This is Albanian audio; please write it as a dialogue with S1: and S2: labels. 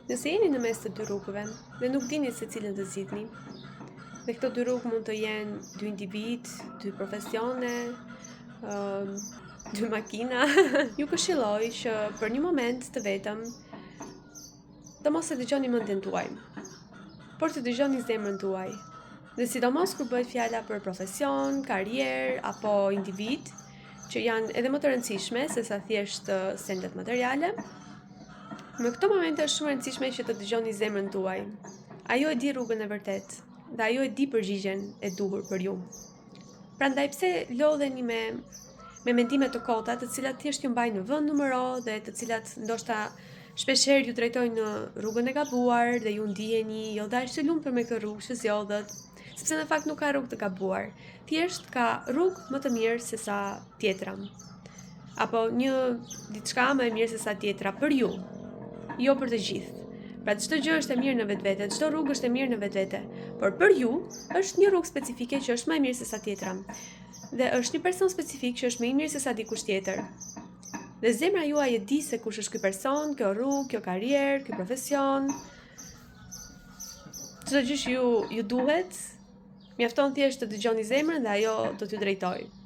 S1: Nëse jeni në mes të dy rrugëve dhe nuk dini se cilën të zgjidhni, dhe këto dy rrugë mund të jenë dy individ, dy profesione, dy makina, ju këshilloj që për një moment të vetëm të mos e dëgjoni mendjen tuaj, por të dëgjoni zemrën tuaj. Dhe sidomos kur bëhet fjala për profesion, karrierë apo individ, që janë edhe më të rëndësishme se sa thjesht sendet materiale, në këto momente është shumë e rëndësishme që të dëgjoni zemrën tuaj. Ajo e di rrugën e vërtetë dhe ajo e di përgjigjen e duhur për ju. Prandaj pse lodheni me mendime të kota, të cilat thjesht ju mbajnë në vend numëro dhe të cilat ndoshta shpeshherë ju drejtojnë në rrugën e gabuar dhe ju ndiheni jo dash të lumtur me këtë rrugë që zgjodhët, sepse në fakt nuk ka rrugë të gabuar, thjesht ka rrugë më të mirë se sa tjetra. Apo një diçka më e mirë se sa tjetra për ju, jo për të gjithë. Pra çdo gjë është e mirë në vetvete, çdo rrugë është e mirë në vetvete, por për ju është një rrugë specifike që është më e mirë se sa tjetra. Dhe është një person specifik që është më i mirë se sa dikush tjetër. Dhe zemra juaj e di se kush është ky person, kjo rrugë, kjo karrierë, ky profesion. Çdo gjë që ju duhet, mjafton thjesht të dëgjoni zemrën dhe ajo do t'ju drejtojë.